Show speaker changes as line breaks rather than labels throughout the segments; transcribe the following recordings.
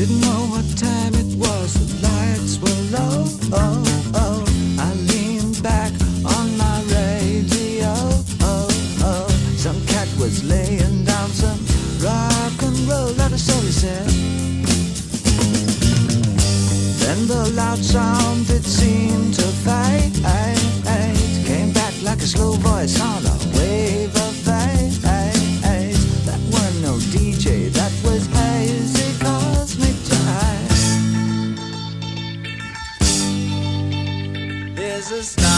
Didn't know what time it was, the lights were low. I leaned back on my radio. Some cat was laying down some rock and roll, that is all he said. Then the loud sound, it seemed to fade. Came back like a slow voice on a wave of fate. That weren't no DJ, that was hazy cosmic jive. There's a starman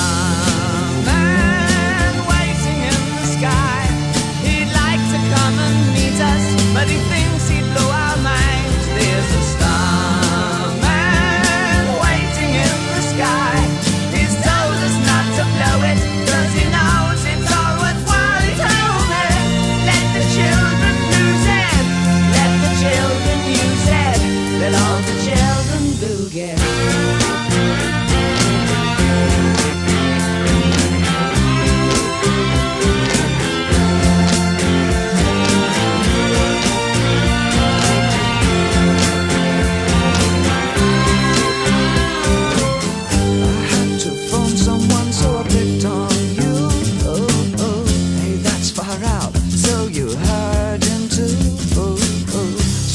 waiting in the sky. He'd like to come and meet us, but he thinks he'd blow our minds. There's a starman waiting in the sky. He's told us not to blow it, 'cause he knows it's all worthwhile. He told me, let the children lose it, let the children use it, let all the children boogie.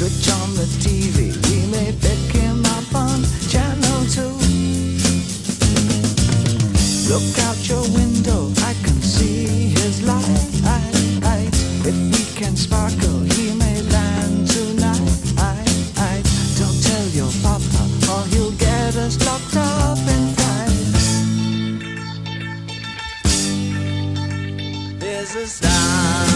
Switch on the TV, we may pick him up on channel 2. Look out your window, I can see his light. If we can sparkle, he may land tonight. Don't tell your papa, or he'll get us locked up in fight. There's a star